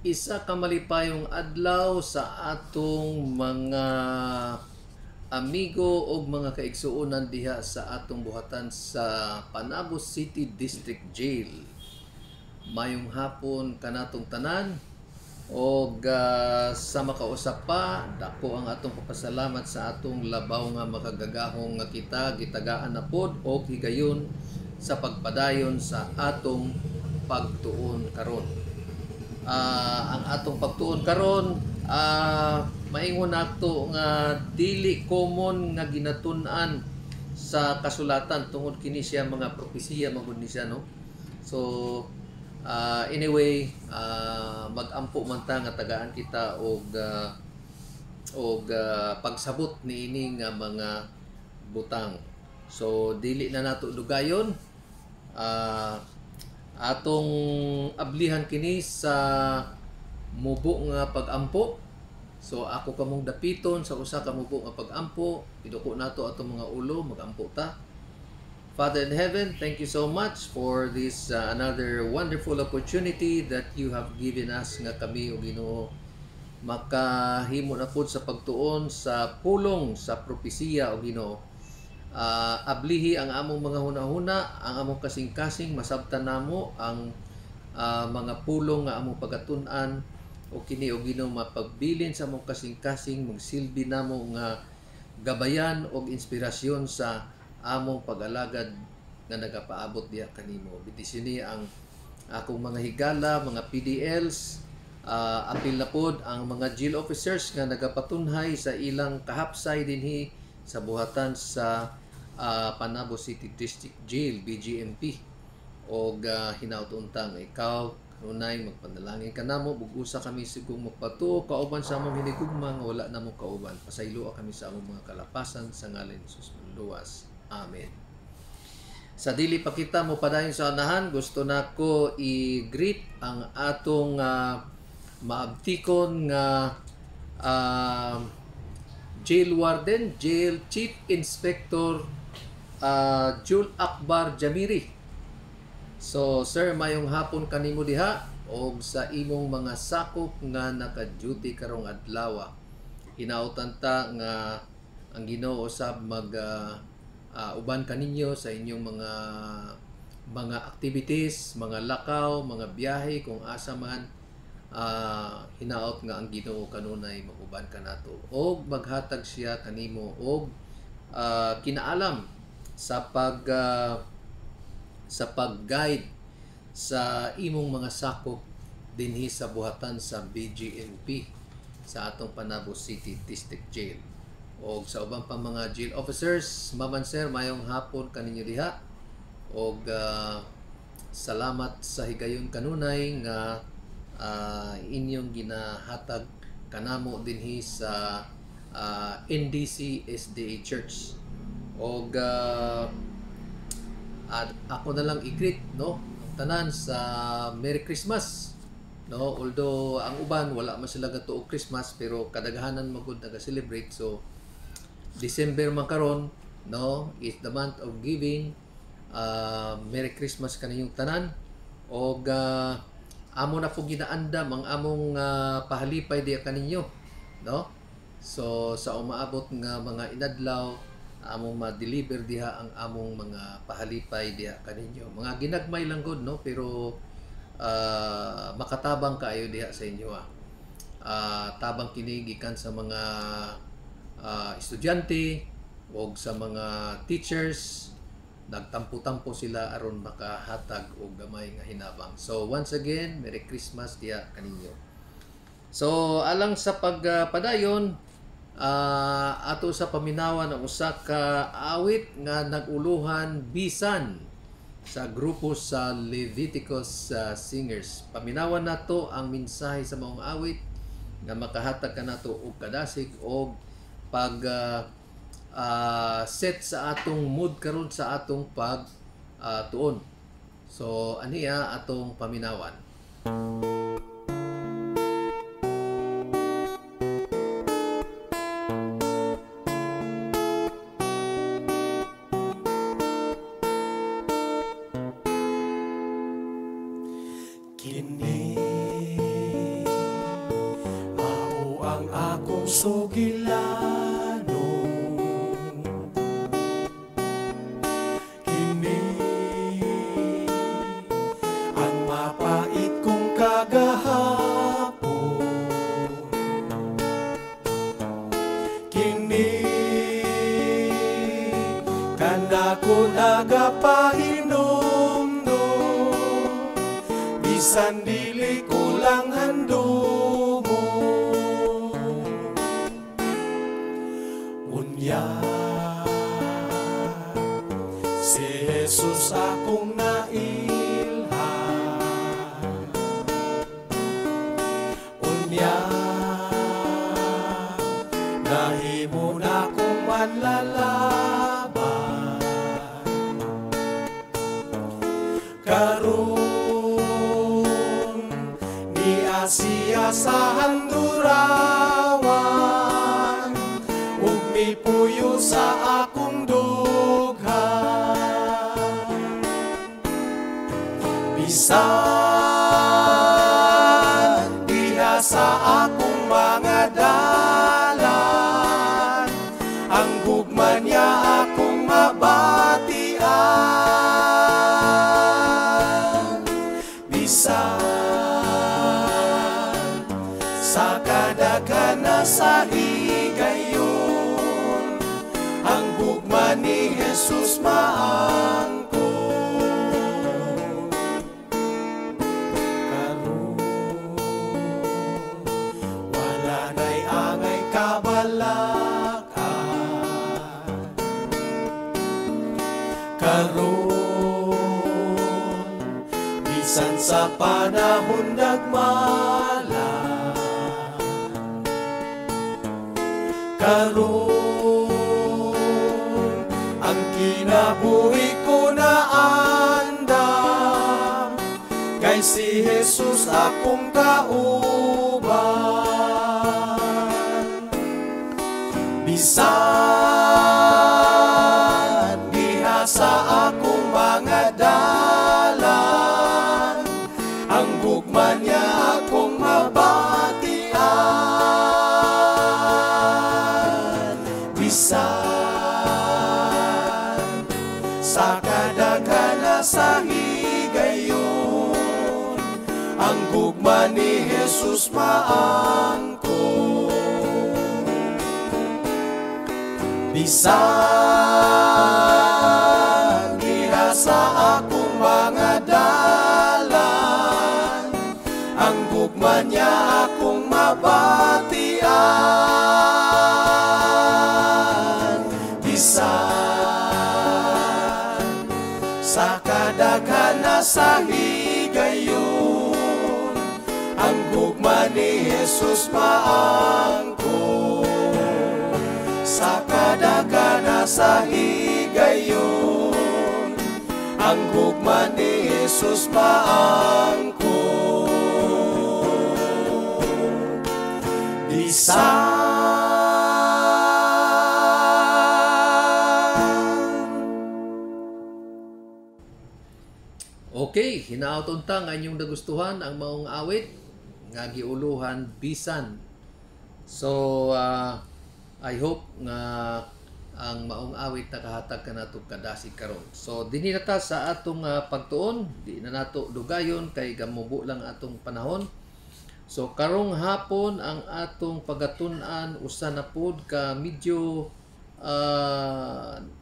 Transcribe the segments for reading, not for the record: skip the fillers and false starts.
Isa ka malipayong adlaw sa atong mga amigo o mga kaigsuonan diha sa atong buhatan sa Panabo City District Jail. Mayong hapon kanatong tanan o sa makausap pa, dako ang atong papasalamat sa atong labaw nga makagagahong nga kita gitagaan na pod o higayon sa pagpadayon sa atong pagtuon karon. Ang atong pagtuon karon maingon nato nga dili common nga ginatun-an sa kasulatan tungod kini siya mga propesiya magud ni siya, no? So anyway, magampo man ta nga tagaan kita og pagsabot niini nga mga butang. So dili na nato dugayon, atong ablihan kini sa mubo nga pagampo. So ako kamong dapiton sa usa ka mubo nga pagampo, iduko nato atong mga ulo, magampo ta. Father in heaven, thank you so much for this another wonderful opportunity that you have given us nga kami o Ginoo makahimo na pud sa pagtuon sa pulong sa propesiya o Ginoo. Ablihi ang among mga hunahuna, ang among kasing-kasing masabtan namo ang mga pulong nga among pagatun-an o kini o Ginoo mapagbilin sa among kasing-kasing, magsilbi namo nga gabayan o inspirasyon sa among pag-alagad nga nagapaabot diha kanimo. Bitisini ang akong mga higala, mga PDLs, apil na pod ang mga jail officers nga nagapatunhay sa ilang kahapsay dinhi sa buhatan sa Panabo City District Jail, BGMP. O hinaut untang ikaw kanunay magpanalangin ka namo, bugusa kami sigong magpatuo kauban sa among hinigugma nga wala namo kauban. Pasayloa kami sa among mga kalapasan sa ngalan ni Jesus luwas. Amen. Sa dili pa kita mo padayon sa anahan, gusto nako i-greet ang atong maabtikon nga jail warden, jail chief inspector Jul Akbar Jamiri. So sir, mayong hapon kanimo diha og sa imong mga sakop nga naka-duty karong adlaw. Hinautan ta nga ang Ginoo usab mag uban kaninyo sa inyong mga activities, mga lakaw, mga biyahe kung asa man. Hinaot nga ang Ginoo kanunay maguban kanato og maghatag siya kanimo og kinaalam sa pag-guide sa imong mga sakop dinhi sa buhatan sa BGMP sa atong Panabo City District Jail. O sa ubang pang mga jail officers, maman sir, mayong hapon kaninyo diha og salamat sa higayon kanunay nga inyong ginahatag kanamo dinhi sa NDC SDA Church. Og ako na lang i-greet, no, ang tanan sa Merry Christmas, no, although ang uban wala man sila gatuog Christmas pero kadaghanan magud naga-celebrate. So December man karon, no, is the month of giving. Merry Christmas kaninyong tanan og amo na po ginaandam ang among pahalipay diya kaninyo, no? So sa umaabot nga mga inadlaw among ma-deliver diha ang among mga pahalipay diha kaninyo. Mga ginagmay lang gud, no, pero makatabang kaayo diha sa inyo. Tabang kini gikan sa mga estudyante o sa mga teachers. Nagtampo-tampo sila aron makahatag og gamay nga hinabang. So once again, Merry Christmas diha kaninyo. So alang sa pagpadayon, ato sa paminawan ang usa ka awit nga naguluhan bisan sa grupo sa Leviticus Singers. Paminawan nato ang mensahe sa maong awit nga makahatag kanato og kadasig og pag set sa atong mood karon sa atong pag tuon. So aniya atong paminawan. Kini sugilano kini ang mapait kong kagahapon kini kanako nagapahinom no bisan dili ko lang handumo unya si Jesus akong nailhan unya nahimo na kong manlalaban karon niya siya sa handurawan ug mipuyo sa akong dughan bisan diha sa akong mga dalan ang gugma niya akong mabatian bisan sa kadaghan na sa higayon ang gugma ni Jesus maangko karon wala na'y angay kabalakan karon bisan sa panahon nagmala karon ang kinabuhi ko na andam kay si Jesus akong kauban bisan diha sa akong mga dalan ang gugma niya akong mabatian bisan sa kadaghan na sa higayon ang gugma ni Jesus maangko bisan diha sa akong mga dalan ang gugma niya akong mabatian bisan sa kadaghan na sa higayon ang gugma ni Jesus maangko sa kadaghan na sa higayon ang gugma ni Jesus maangko bisan Okay, hinaauton ta nga inyong nagustuhan ang maong awit nga giuluhan bisan. So I hope nga ang maong awit nakahatag ka nato kadasig karon. So dinhi na ta sa atong pagtuon, di na nato dugayon kay gamubo lang atong panahon. So karong hapon ang atong pagatun-an usa na pod ka medyo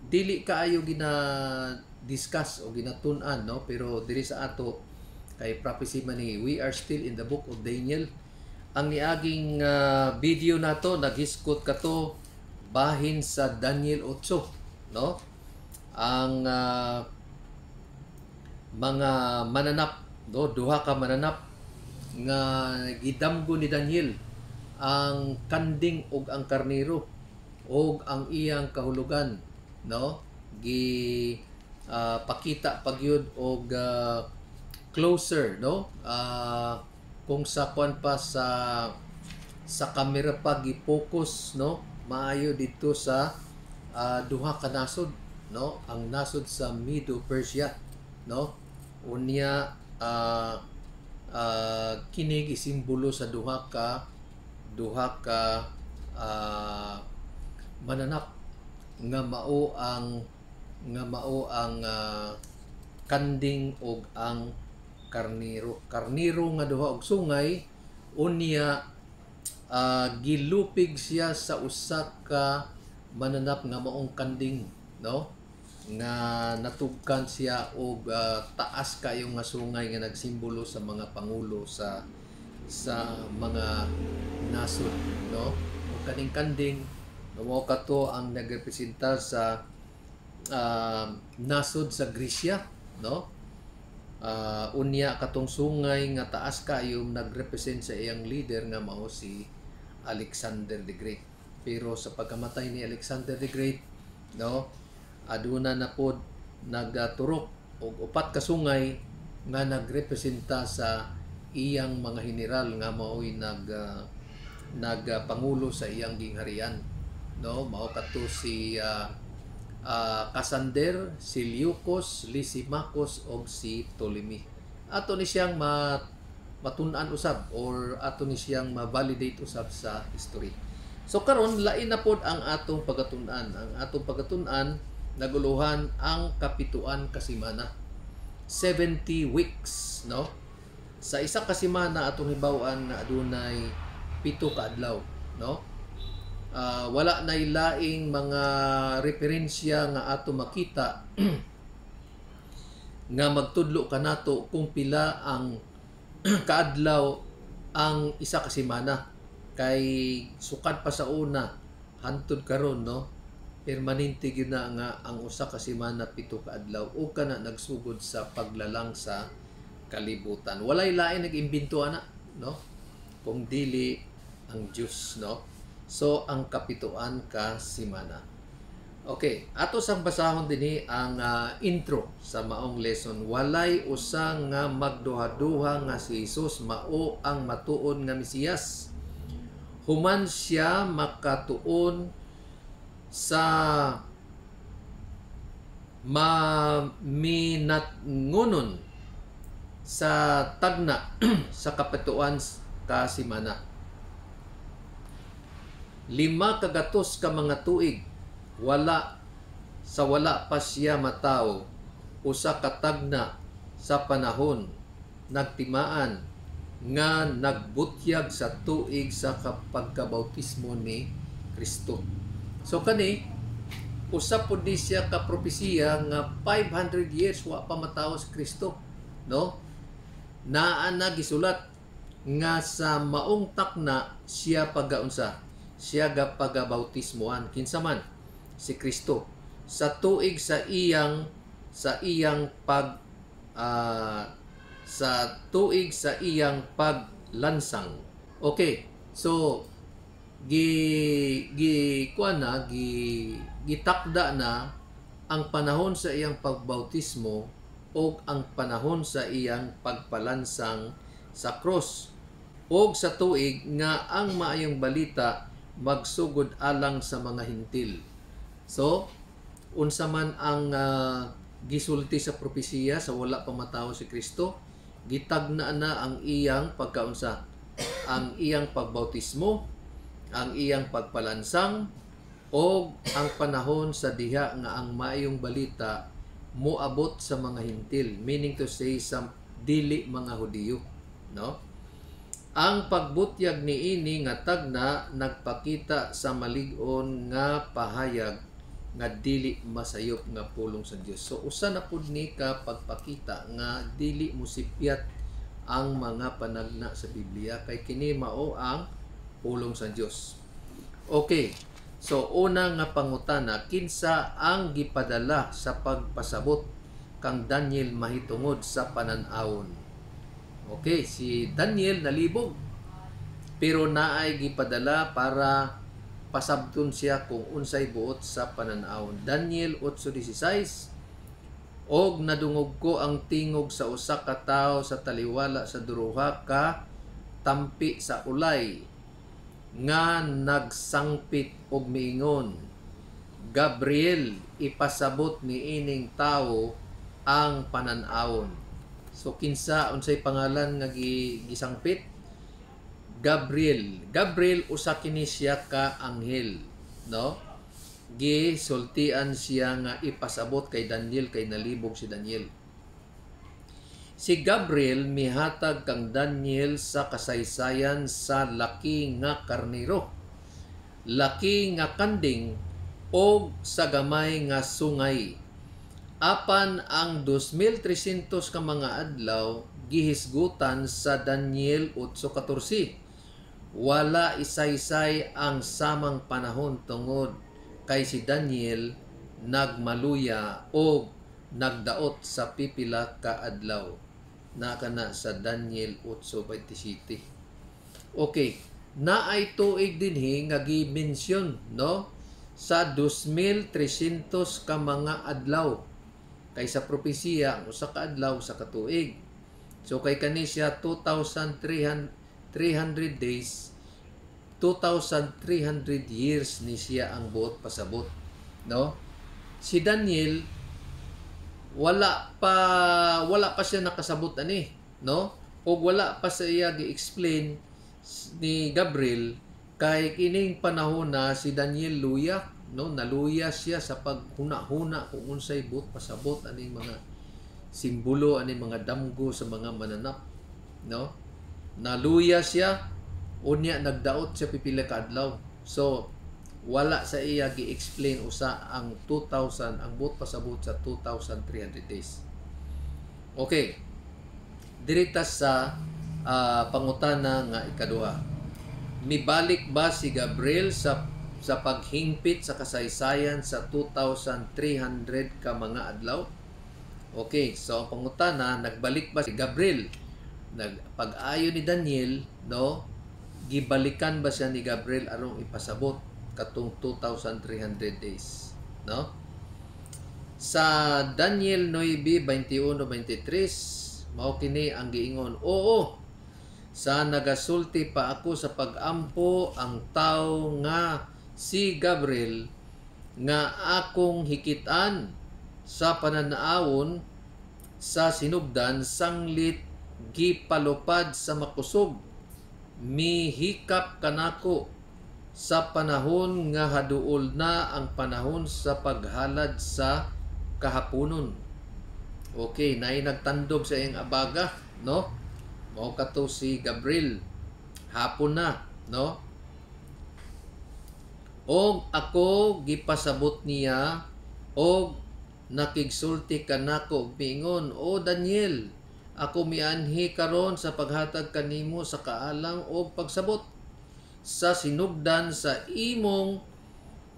dili kaayo gina discuss o ginatun-an, no? Pero diri sa ato kay prophecy man ni we are still in the book of Daniel. Ang niaging video nato naghiskot kato bahin sa Daniel 8, no? Ang mga mananap, no? Duha ka mananap nga gidamgo ni Daniel ang kanding ug ang karnero ug ang iyang kahulugan, no? Pakita pagyud og closer, no? Kung sa kwan pa sa camera pa gi-focus, no? Maayo dito sa duha ka nasod, no? Ang nasod sa Medo Persia, no? Unya kini gisimbolo sa duha ka ah, mananap nga mao ang kanding og ang karniro nga duha og sungay unya gilupig siya sa usa ka mananap nga maong kanding, no, nga natugkan siya og taas kayo nga sungay nga nagsimbolo sa mga pangulo sa mga nasod, no. O kaning kanding mao kato ang nagrepresenta sa nasod sa Gresya, no. Unya katong sungay nga taas kayo nagrepresent sa iyang leader nga mao si Alexander the Great. Pero sa pagkamatay ni Alexander the Great, no, aduna na pod nagturok og upat ka sungay nga nagrepresenta sa iyang mga general nga mao'y nagpangulo sa iyang gingharian, no. Mao kato si Cassander, Seleucus, Lysimachus og si Ptolemy. Ato ni siyang matun-an usab or ato ni siyang ma-validate usab sa history. So karon lain na pod ang atong pagatun-an. Ang atong pagatun-an naguluhan ang kapituan ka semana. 70 weeks, no? Sa isa ka semana atong hibaw-an na adunay 7 ka adlaw, no? Wala na ilaing mga referensya nga ato makita nga magtudlo kanato kung pila ang kaadlaw ang isa ka semana, kay sukad pa sa una hantod karon, no, permanente gyud na nga ang usa ka semana 7 ka adlaw o kana nagsugod sa paglalang sa kalibutan. Walay lain nag-imbento ana, no, kung dili ang Dios, no. So ang kapituan ka semana. Okay, ato sang basahon dinhi ang intro sa maong lesson. Walay usa nga magduha-duha nga si Jesus mao ang matuod nga Mesiyas. Human siya makatuon sa maminatngunon sa tagna sa kapituan ka semana. 5 kagatos ka mga tuig wala pa siya mataw, usa ka tagna sa panahon nagtimaan nga nagbutyag sa tuig sa pagkabautismo ni Kristo. So kani usa pud ni siya ka propesiya nga 500 years wa pa mataw si Kristo, no. Naa na gisulat nga sa maong takna siya pagaunsa, siya ga pagabautismoan kinsa man si Kristo sa tuig sa iyang paglansang. Okay, so gitakda na ang panahon sa iyang pagbautismo o ang panahon sa iyang pagpalansang sa cross o sa tuig nga ang maayong balita magsugod alang sa mga hintil. So, unsa man ang gisulti sa propesiya sa wala pa matawo si Kristo, gitagna na ang iyang pagkaunsa, ang iyang pagbautismo, ang iyang pagpalansang, o ang panahon sa diha nga ang maayong balita moabot sa mga hintil, meaning to say sa dili mga Hudiyo, no? Ang pagbutyag niini nga tagna nagpakita sa malig-on nga pahayag nga dili masayop nga pulong sa Dios. So usa na pud ni ka pagpakita nga dili musipyat ang mga panagna sa Biblia kay kini mao ang pulong sa Dios. Okay. So una nga pangutana, kinsa ang gipadala sa pagpasabot kang Daniel mahitungod sa panan-awon? Okay, si Daniel nalibog pero naay gipadala para pasabton siya kung unsay buot sa panan-awon. Daniel 8:16, og nadungog ko ang tingog sa usa ka tawo sa taliwala sa duruha ka tampi sa ulay nga nagsangpit og miingon, Gabriel, ipasabot ni ining tawo ang panan-awon. So kinsa unsay pangalan nga gisangpit? Gabriel. Gabriel usa kini siya ka anghel, no? Gisultian siya nga ipasabot kay Daniel kay nalibog si Daniel. Si Gabriel mihatag kang Daniel sa kasaysayan sa laki nga karnero, laki nga kanding o sa gamay nga sungay. Apan ang 2,300 ka mga adlaw gihisgutan sa Daniel 8:14. Wala isaysay ang samang panahon tungod kay si Daniel nagmaluya o nagdaot sa pipila ka adlaw. Nakana sa Daniel 8:27. Okay, naay tuig dinhi nga gi-mention, no, sa 2,300 ka mga adlaw kay sa propesiya ang usa ka adlaw sa katuig. So kay kani siya 2,300 days, 2,300 years ni siya ang buot pasabot, no? Si Daniel wala pa siya nakasabot ani, no? O wala pa siya gi-explain ni Gabriel kay kining panahon na si Daniel luya, no? Naluya siya sa paghuna-huna kung unsay buot pasabot aning mga simbolo, aning mga damgo sa mga mananap, no? Naluya siya, unya nagdaot siya pipila ka adlaw. So wala sa iya gi-explain usa ang 2,000 ang buot pasabot sa 2,300 days. Okay, dirita sa pangutana nga ikaduha. Mibalik ba si Gabriel sa paghingpit sa kasaysayan sa 2,300 ka mga adlaw? Okay, so ang pangutana, nagbalik ba si Gabriel? Pag-ayo ni Daniel, no? Gibalikan ba siya ni Gabriel arong ipasabot katong 2,300 days, no? Sa Daniel 9:21-23, mao kini ang giingon, oo, sa nagasulti pa ako sa pagampo ang tao nga si Gabriel nga akong hikitan sa pananaawon sa sinugdan sanglit gipalupad sa makusog, mihikap kanako sa panahon nga haduol na ang panahon sa paghalad sa kahaponon. Okay, naay nagtandog sa iyang abaga, no? Mao kato si Gabriel, hapon na, no? Og ako gipasabot niya og nakigsulti kanako bingon, o Daniel, ako mianhi karon sa paghatag kanimo sa kaalang o pagsabot sa sinugdan sa imong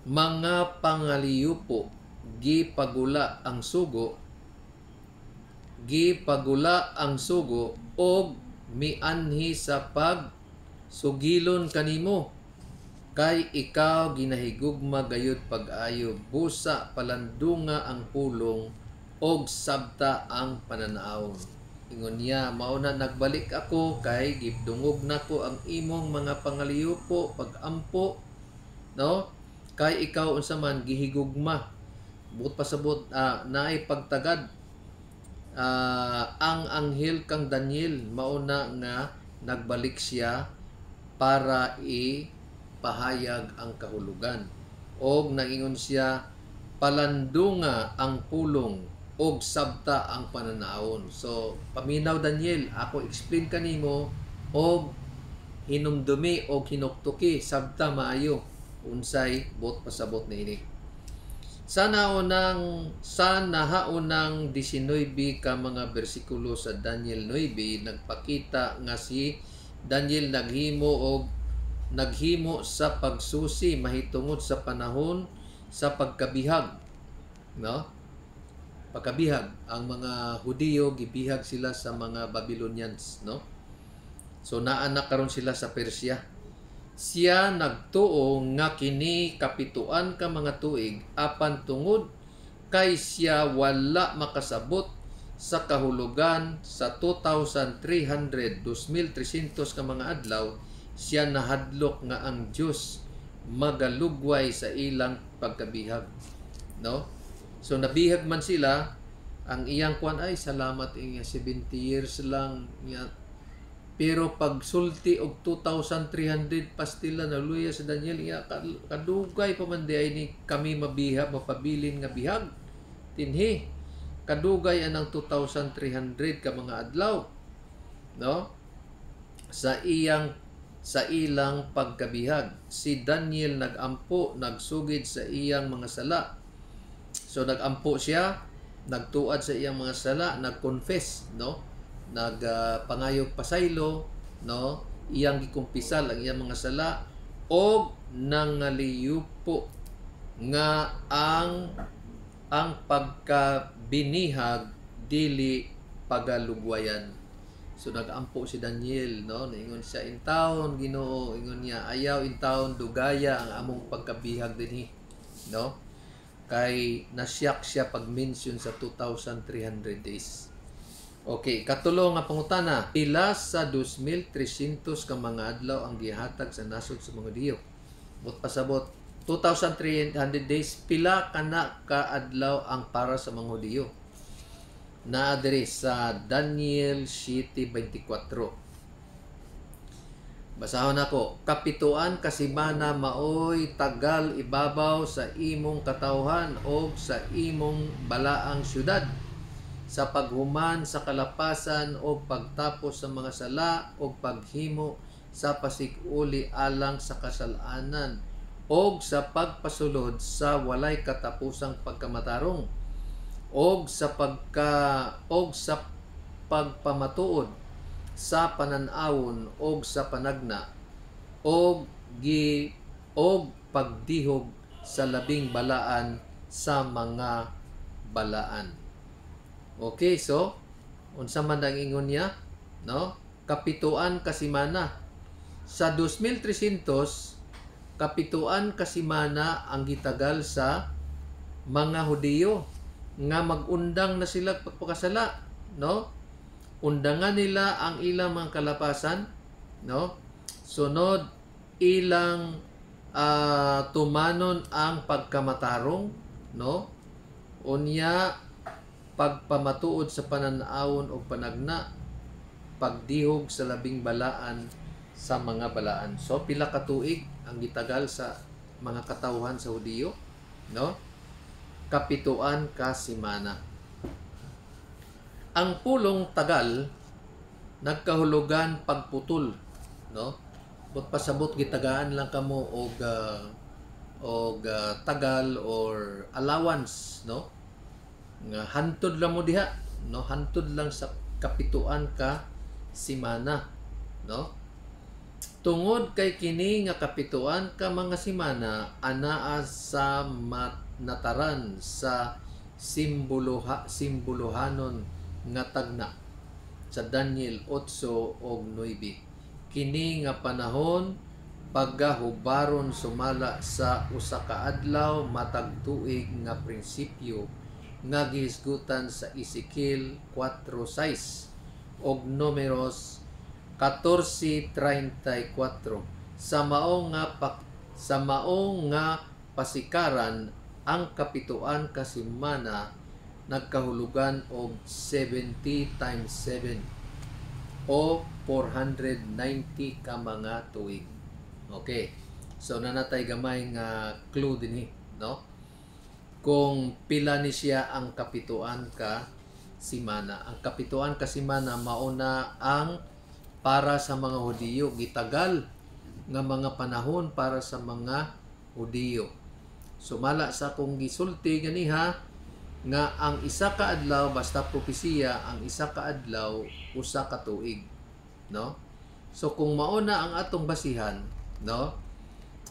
mga pangaliyupo. Gipagula ang sugo og mianhi sa pagsugilon kanimo, kay ikaw ginahigugma gayud pag-ayo, busa palandunga ang pulong og sabta ang pananaawon. Ingon niya, mao na nagbalik ako kay gidungog nako ang imong mga pangaliyupo pag-ampo, no? Kay ikaw unsa man gihigugma, buot pasabot naay pagtagad ang anghel kang Daniel, mao na nga nagbalik siya para pahayag ang kahulugan. Og naingon siya, palandunga ang pulong og sabta ang pananaawon. So paminaw Daniel, ako explain kanimo og hinumdumi og hinuktuki sabta maayo unsay buot pasabot niini. Sa nahaunang 19 ka mga bersikulo sa Daniel 9 nagpakita nga si Daniel naghimo sa pagsusi mahitungod sa panahon sa pagkabihag, no? Pagkabihag, ang mga Hudiyo gibihag sila sa mga Babylonians, no? So naanak karon sila sa Persia. Siya nagtuo nga kini kapituan ka mga tuig apan tungod kay siya wala makasabot sa kahulugan sa 2,300 ka mga adlaw, siya nahadlok nga ang Dios magalugway sa ilang pagkabihag, no? So nabihag man sila, ang iyang kuan ay salamat, 70 years lang niya Pero pag sulti og 2,300 pastila na luya sa Daniel, iya kadugay pa man di ay ni kami mabiha mapabilin nga bihag. Tinhi kadugay anang 2,300 ka mga adlaw, no? Sa ilang pagkabihag, si Daniel nagampo, nagsugid sa iyang mga sala. So nagampo siya, nagtuad sa iyang mga sala, nagconfess, no? Nagpangayog pasaylo, no? Iyang gikumpisal ang iyang mga sala og nangaliyupo nga ang pagkabinihag dili pagalugwayan. So nagampo si Daniel, no? Naingon siya, in taon Ginoo, ingon niya, ayaw in taon dugaya ang among pagkabihag dinhi, no? Kay nasyak siya pag-mention sa 2,300 days. Okay, katulo nga pangutana, pila sa 2,300 ka mga adlaw ang gihatag sa nasod sa mga Diyo? But pasabot 2,300 days, pila kana ka adlaw ang para sa mga Diyo? Na diri sa Daniel 7:24. Basahon ako, kapituan kasimana maoy tagal ibabaw sa imong katawhan o sa imong balaang syudad, sa paghuman sa kalapasan o pagtapos sa mga sala o paghimo sa pasiguli alang sa kasalanan o sa pagpasulod sa walay katapusang pagkamatarong o sa pagpamatuod sa pananawon o sa panagna o pagdihog sa labing balaan sa mga balaan. Okay, so unsa man ang ingon niya, no? Kapituan kasimana sa 2,300, kapituan kasimana ang gitagal sa mga Hudiyo nga magundang na sila pagpakasala, no? Undangan nila ang ilang mga kalapasan, no? Sunod ilang tumanon ang pagkamatarong, no? Unya pagpamatuod sa pananawon o panagna, pagdihog sa labing balaan sa mga balaan. So pila ka tuig ang gitagal sa mga katawhan sa Hudiyo, no? Kapituan kasimana. Ang pulong tagal nagkahulugan pagputol, no? But pasabot gitagaan lang kamo og tagal or allowance, no? Nga hantod lang mo diha, no? Hantod lang sa kapituan ka simana, no? Tungod kay kini nga kapituan ka mga simana, anaa sa nataran sa simbolohanon nga tagna sa Daniel 8 og 9. Kini nga panahon pagahubaron sumala sa usa ka adlaw matag tuig nga prinsipyo nga gihisgutan sa Ezekiel 4:6 og Números 14:34. Sa mao nga pasikaran ang kapituan kasimana nagkahulugan og 70 times 7 o 490 ka mga tuig. Okay. So nanatay gamay nga clue dinhi, no? Kung pila ni siya ang kapituan ka simana. Ang kapituan ka simana mauna ang para sa mga Hudiyo, gitagal nga mga panahon para sa mga Hudiyo. Sumala sa akong gisulti ganiha nga ang isa ka adlaw basta propesiya, ang isa ka adlaw usa ka tuig, no? So kung mauna ang atong basihan, no?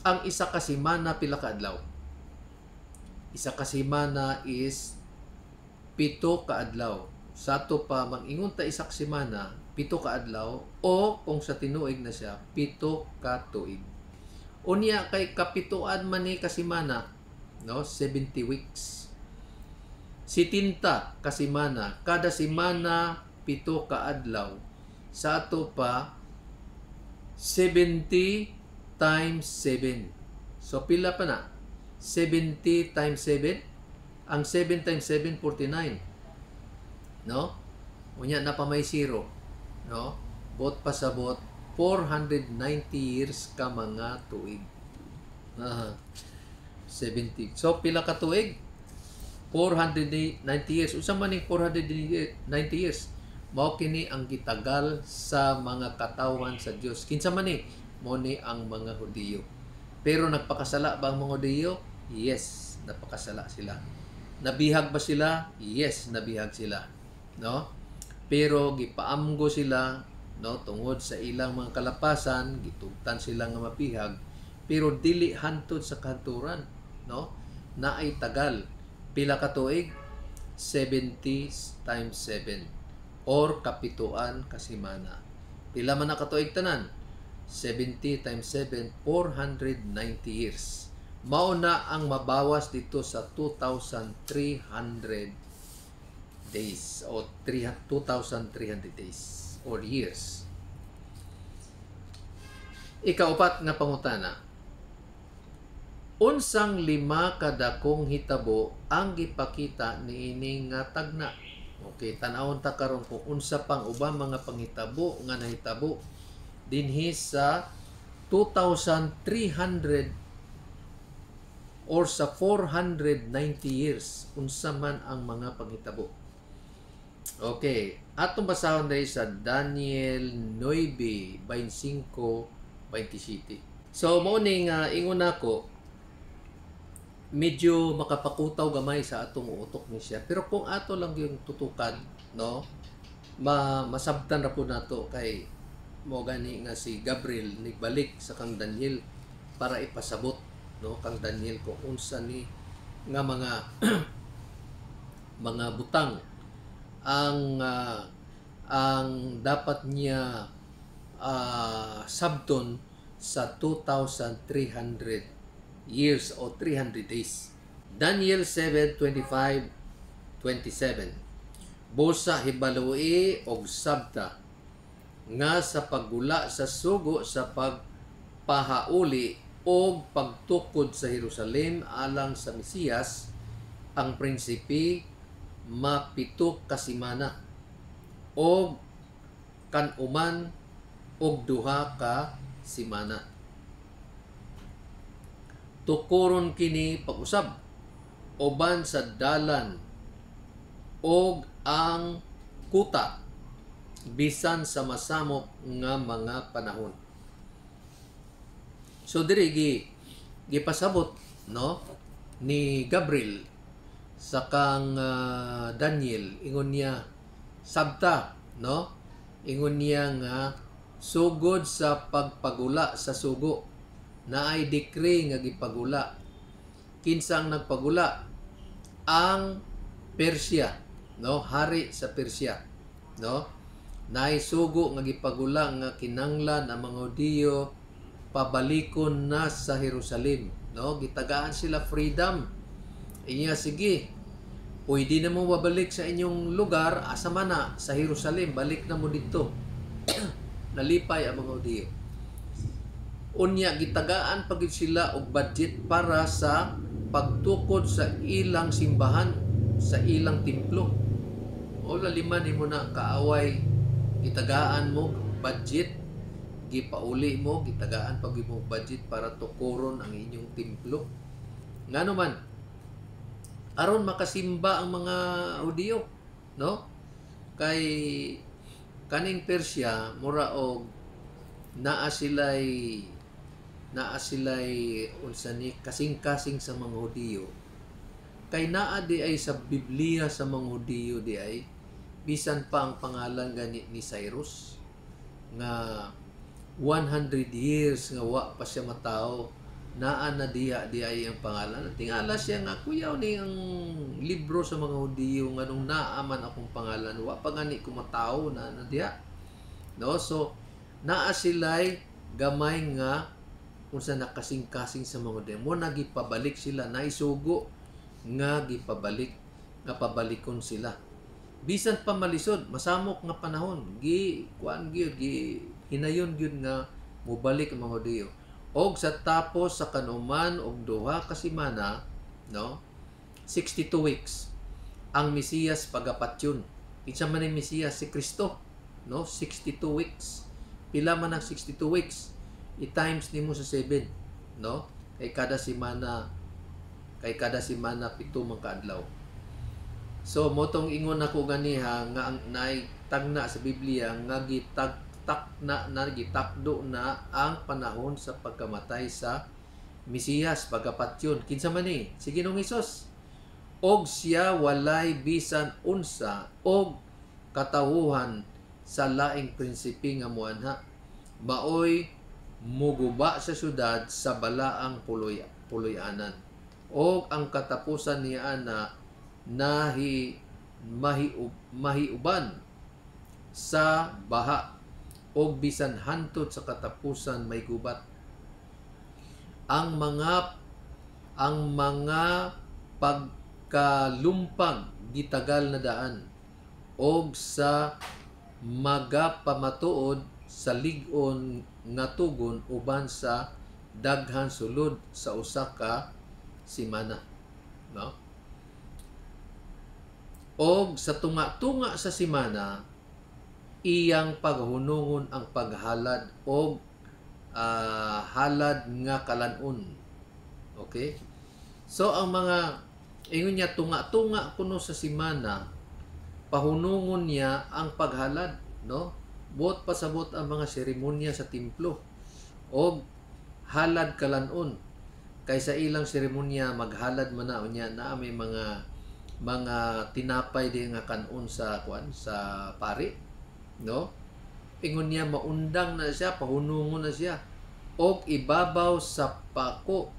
Ang isa ka semana pila ka adlaw? Isa ka semana is 7 ka adlaw. Sa ato pa mag-ingon ta isa ka semana, 7 ka adlaw o kung sa tinuig na siya 7 ka tuig. Unya kay kapituan man ni ka semana, no? 70 weeks. 70 ka semana, kada semana 7 ka adlaw. Sa ato pa 70 times 7. So pila pa na? 70 times 7. Ang 7 times 7 49. No? Unya na pa may 0, no? bot pasabot 490 years ka mga tuig. 70. So pila ka tuig? 490 years. Unsa man ning 490 years? Mao kini ang gitagal sa mga katawan sa Dios. Kinsa man ni? Mao ni ang mga Hudiyo. Pero nagpakasala ba ang mga Hudiyo? Yes, napakasala sila. Nabihag ba sila? Yes, nabihag sila. No? Pero gipaamgo sila, no, tungod sa ilang mga kalapasan, gitugtan sila nga mapihag, pero dili hantod sa kanturan, no? Naay tagal. Pila ka tuig? 70 times 7 or kapituan kasimana. Pila man na katuig tanan? 70 times 7, 490 years. Mao na ang mabawas dito sa 2,300 days o 2,300 days or years. Ikaupat nga pangutana. Unsang 5 kadakong hitabo ang gipakita niining nga tagna? Okay, tan-awon ta karon kung unsa pang ubang mga panghitabo nga nahitabo dinhi sa 2,300 or sa 490 years. Unsa man ang mga panghitabo? Okay, atong basahon dahil sa Daniel 9:25-27. So, mao ning ingon nako, medyo makapakutaw gamay sa atong utok ni siya. Pero kung ato lang yung tutukan, no, masabtan ra po nato kay mo gani nga si Gabriel nigbalik sa kang Daniel para ipasabot, no, kang Daniel kung unsa ni nga mga mga butang ang dapat niya sabton sa 2,300 years o 300 days. Daniel 7:25-27. Busa hibalui og sabta nga sa paggula sa sugo sa pagpahauli o pagtukod sa Jerusalem alang sa Mesiyas, ang prinsipi mapito ka simana o kanuman og duha ka simana. Tukuron kini pag-usab uban sa dalan og ang kuta bisan sa masamok nga mga panahon. So diri gipasabot, no, ni Gabriel sa kang Daniel, ingon niya sabta, no, ingon niya nga sugod sa pagpagula sa sugo na ay decree nga gipagula. Kinsa ang nagpagula? Ang Persia, no, hari sa Persia, no, naay sugo nga gipagula nga kinanglan ang mga Hudiyo pabalikon na sa Jerusalem, no, gitagaan sila freedom. Inya, sige, pwede na mo babalik sa inyong lugar, asa man na sa Jerusalem, balik na mo dito. Nalipay ang mga Hudiyo. Unya gitagaan pagid sila og budget para sa pagtukod sa ilang simbahan, sa ilang templo. O laliman nimo na kaaway, gitagaan mo budget, gipauli mo, gitagaan pagid mo budget para tukuron ang inyong templo. Ngano man aron makasimba ang mga Hudiyo, no? Kay kaning Persia mura og naa sila'y unsa ni kasing-kasing sa mga Hudiyo. Kay naa di ay sa Biblia sa mga Hudiyo di ay bisan pa ang pangalan gani ni Cyrus nga 100 years nga wa pa siya matao, naa na diha di ay ang pangalan. Tingala siya nga kuyaw ni ang libro sa mga Hudiyo nga nung naaman akong pangalan wa pa gani ko matao na diha, no? So naa sila'y gamay nga unsa nakasing-kasing sa mga Hudiyo. Mo nagipabalik sila, naisugo nga gipabalik nga pabalikon sila. Bisan pa malisod, masamok nga panahon, kuan gyud hinayon gyud nga mobalik ang mga Hudiyo. Og sa tapos sa kanuman og duha ka semana, no, 62 weeks ang Mesiyas pagapatyon. Kinsa man ni Mesiyas? Si Kristo, no, 62 weeks. pila man ang 62 weeks, i-times nimo sa 7, no? Kay kada semana 7 man ka adlaw. So motong ingon ako ganiha nga ang naitagna sa Biblia nga gitakdo na ang panahon sa pagkamatay sa Mesiyas, pagkapatyon. Kinsa man ni? Si Ginoong Hesus. Og siya walay bisan unsa og katawuhan sa laing prinsipe nga muanha. Maoy muguba sa syudad sa balaang puloy-anan. Og ang katapusan niya na mahiuban sa baha og bisan hantud sa katapusan may gubat. Ang mga pagkalumpag gitagal na daan og sa magapamatuod sa lig-on nga tugon uban sa daghan sulod sa usa ka semana, no? Og sa tunga-tunga sa semana iyang paghunungon ang paghalad og halad nga kalan-on. Okay? So ang mga ingon niya tunga-tunga kuno sa semana, pahunungon niya ang paghalad, no? Buot pasabot ang mga seremonya sa templo og halad kalan-on. Kaysa ilang seremonya maghalad man na unya na may mga tinapay di nga kanon sa pari, no? Ingon niya maundang na siya, pahunungon na siya og ibabaw sa pako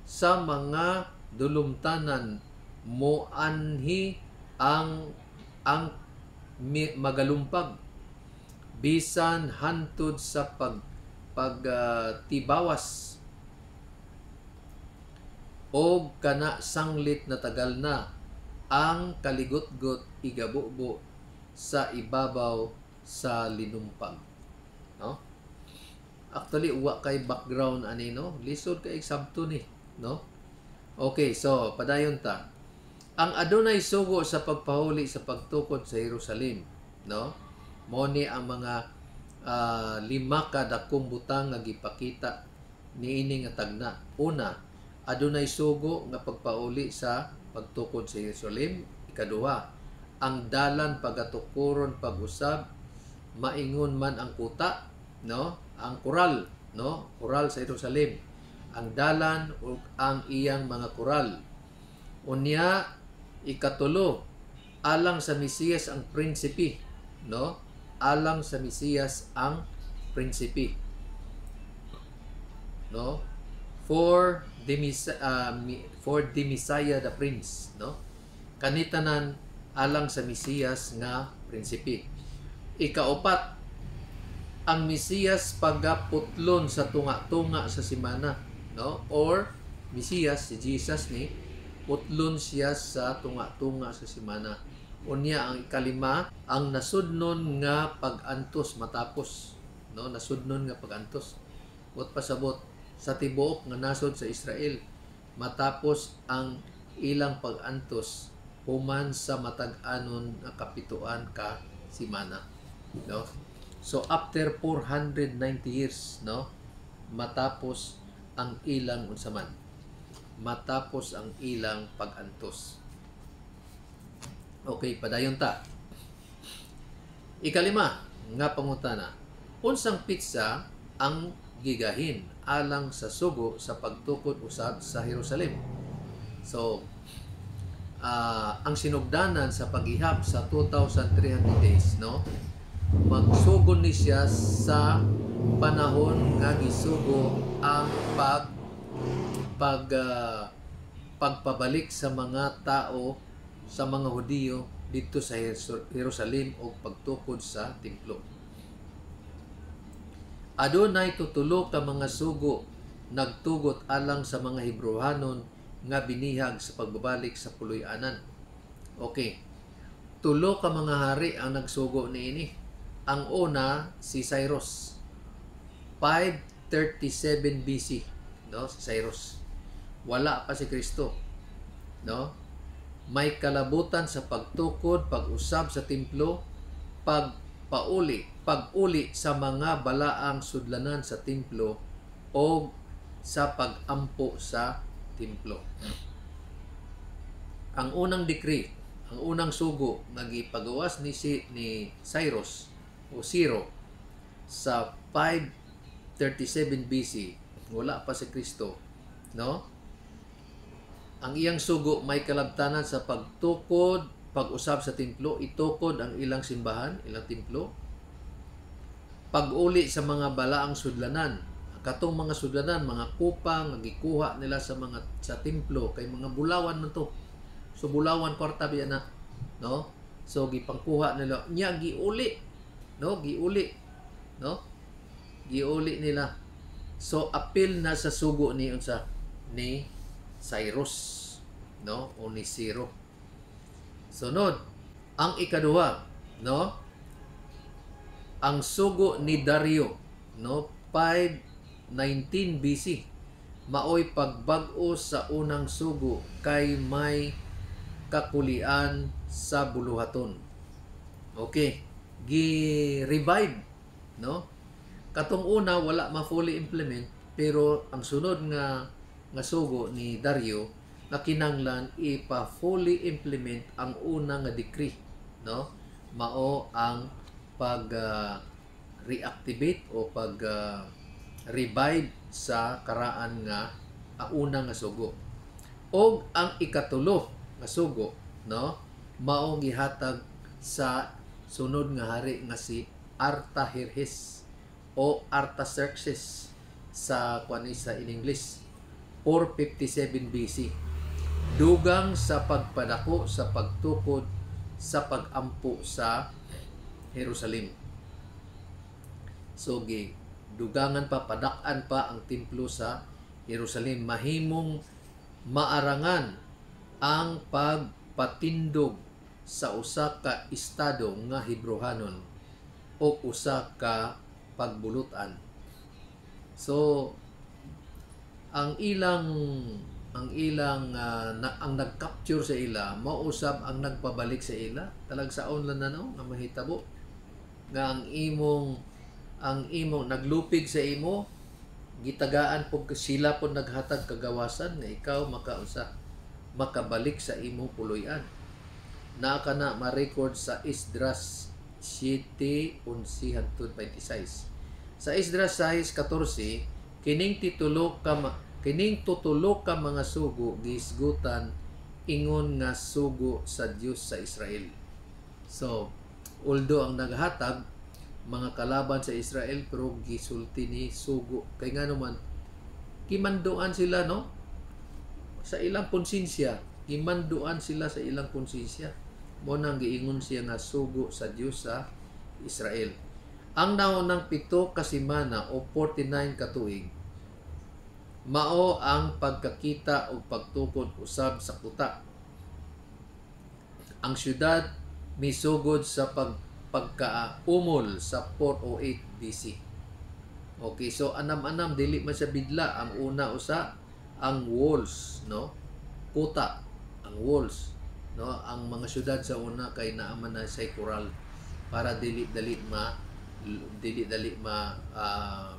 sa mga dulumtanan moanhi ang magalumpag bisan hantud sa tibawas og kana sanglit na tagal na ang kaligot-got igabubo sa ibabaw sa linumpag, no? Actually uwa kay background ani, no? Lisod kay sabto ni, no? Okay, so padayon ta. Ang adunay sugo sa pagpahuli sa pagtukod sa Jerusalem, no? Mao ni ang mga 5 ka dakong butang nga gipakita niini nga tagna. Una, adunay sugo nga pagpauli sa pagtukod sa Jerusalem. Ikaduha, ang dalan pagatukuron pag-usab, maingon man ang kuta, no? Ang koral, no? Koral sa Jerusalem. Ang dalan ug ang iyang mga koral. Unya, ikatulo, alang sa Mesiyas ang prinsipe, no? Alang sa Mesiyas ang prinsipe, no? For the Messiah the Prince, no? Kanitanan alang sa Mesiyas nga prinsipe. Ikaupat, ang Mesiyas pagaputlon sa tunga-tunga sa semana, no? Or Mesiyas, si Jesus ni putlon siya sa tunga-tunga sa semana. Unya ang ikalima, ang nasudnon nga pag-antos matapos, no? Nasudnon nga pag-antos. Wat pasabot sa tibuok nga nasod sa Israel matapos ang ilang pag-antos human sa matag-anon nga kapituan ka semana, no? So after 490 years, no, matapos ang ilang unsaman, matapos ang ilang pag-antos. Okay, padayon ta. Ikalima nga pangutana, unsang pitsa ang gigahin alang sa sugo sa pagtukod usab sa Jerusalem? So ang sinugdanan sa paghihap sa 2,300 days, no, magsugod ni siya sa panahon nga gisugo ang pagpabalik sa mga tao, sa mga Hudiyo dito sa Jerusalem o pagtukod sa templo. Adunay tutulo ka mga sugo nagtugot alang sa mga Hebrewanon nga binihag sa pagbabalik sa puloy-anan. Okay. Tulo ka mga hari ang nagsugo niini. Ang una si Cyrus, 537 BC, no? Si Cyrus. Wala pa si Kristo, no? May kalabutan sa pagtukod, pag-usab sa templo, pagpauli pag-uli sa mga balaang sudlanan sa templo o sa pag-ampo sa templo. Ang unang decree, ang unang sugo nga gipagawas ni Cyrus o Ciro sa 537 BC, wala pa si Kristo, no? Ang iyang sugo may kalabtanan sa pagtukod, pag-usab sa templo, itukod ang ilang simbahan, ilang templo, pag-uli sa mga balaang sudlanan. Katong mga sudlanan, mga kupang nga gikuha nila sa templo kay mga bulawan man to. So bulawan kwarta biya na, no? So gipangkuha nila nya giuli, no? Giuli, no? Giuli nila. So apil na sa sugo ni unsa ni Cyrus, no? O ni Ciro. Sunod, ang ikaduha, no? Ang sugo ni Dario, no? 519 BC. Maoy pagbag-o sa unang sugo kay may kakulian sa buluhaton. Okay, gi-revive, no? Katong una wala ma-fully implement, pero ang sunod nga sugo ni Dario na kinanglan ipa-fully implement ang una nga decree, no? Mao ang pag-reactivate o pag-revive sa karaan nga una nga sugo. O ang ikatulo nga sugo, no? Mao gihatag sa sunod nga hari nga si Artaxerxes o Artaxerxes sa in English, 457 BC. Dugang sa pagpadako sa pagtukod sa pag-ampo sa Jerusalem. So dugangan pa, padak-an pa ang templo sa Jerusalem. Mahimong maarangan ang pagpatindog sa usa ka estado nga Hebrehanon o usa ka pagbulutan. So ang nag-capture sa ila mausab ang nagpabalik sa ila talagsaon lang na, no, nga mahitabo nga ang imong naglupig sa imo gitagaan pug sila pud naghatag kagawasan nga ikaw makabalik sa imo puloy-an. Naa kana ma-record sa Esdras 7:11-26. Sa Esdras 6:14, kining tutulo ka mga sugo giisgutan ingon nga sugo sa Dios sa Israel. So, although ang naghatag mga kalaban sa Israel, pero gisulti ni sugo kay nga naman kimanduan sila, no, sa ilang konsensya. Kimanduan sila sa ilang konsensya. Mo nang giingon siya nga sugo sa Dios sa Israel. Ang naunang 7 ka semana o 49 ka tuig mao ang pagkakita o pagtukod usab sa kuta. Ang syudad misugod sa pagkaumol sa 408 BC. Okay, so anam-anam dili man siya bidla. Ang una usa ang walls, no? Kuta, ang walls, no? Ang mga syudad sa una kay naaman na say coral para dili dali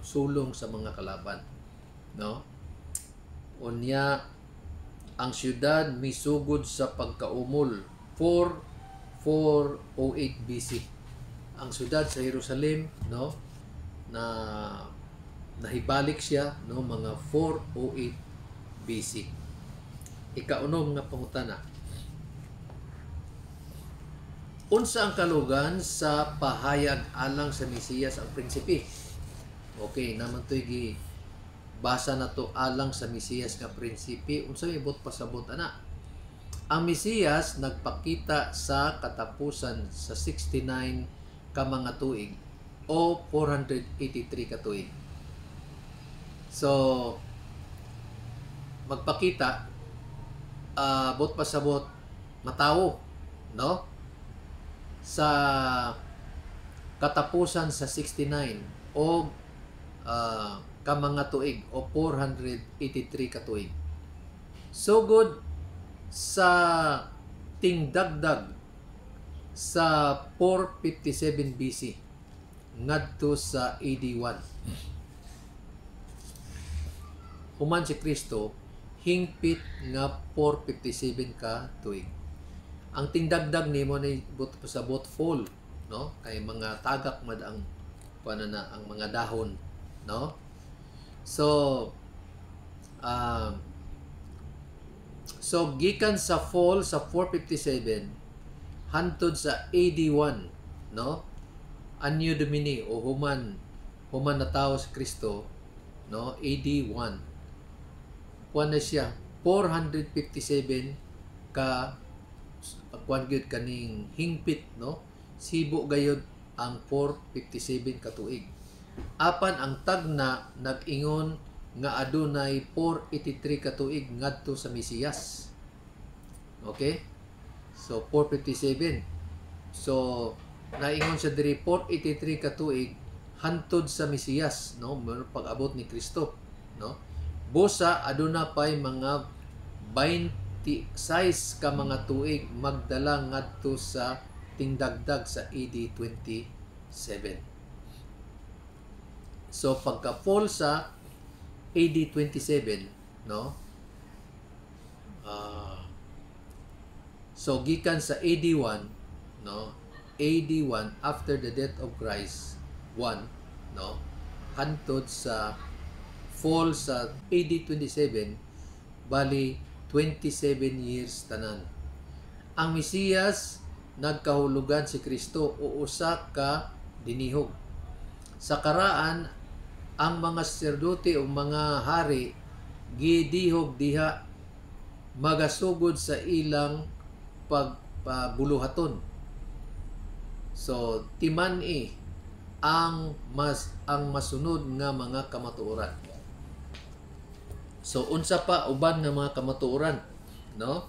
sulong sa mga kalaban, no? Unya ang syudad misugod sa pagkaumol 408 BC. Ang syudad sa Jerusalem, no, na nahibalik siya, no, mga 408 BC. Ikaunom nga pangutana. Unsa ang kalugan sa pahayag alang sa Mesiyas ang prinsipe? Okay, naman to'y basa na to alang sa Mesiyas nga prinsipe. Unsa ibot pasabot ana? Ang Mesiyas nagpakita sa katapusan sa 69 ka mga tuig o 483 ka tuig. So magpakita bot pasabot matawo, no, sa katapusan sa 69 o ka mga tuig o 483 ka tuig. Sugod sa tingdagdag sa 457 BC, ngadto sa AD 1. Human si Kristo hingpit nga 457 ka tuig. Ang tingdagdag nimo ni pasabot fall, no? Kay mga tagak mad ang ang mga dahon, no? So gikan sa fall sa 457 hantod sa AD 1, no? Anyo Domini o human na tawo si Kristo, no? AD 1. Kuan na siya 457 ka kuan gyud kaning hingpit, no? Sibo gayud ang 457 ka tuig. Apan ang tagna nag-ingon nga adunay 483 ka tuig ngadto sa Mesiyas. Okay? So 457. So naingon siya diri 483 ka tuig hantod sa Mesiyas, no? Pag-abot ni Kristo, no? Busa aduna pay mga 26 ka mga tuig magdala ngadto sa tingdagdag sa AD 27. So pagka fall sa AD 27, no? So gikan sa AD 1, no? AD 1 after the death of Christ 1, no? Hantod sa fall sa AD 27, bali 27 years tanan. Ang Mesiyas nagkahulugan si Kristo o usa ka dinihog. Sa karaan ang mga sacerdote o mga hari gidihog diha magasugod sa ilang pagbuluhaton. So timan-i ang masunod nga mga kamatuoran. So unsa pa uban nga mga kamatuoran, no?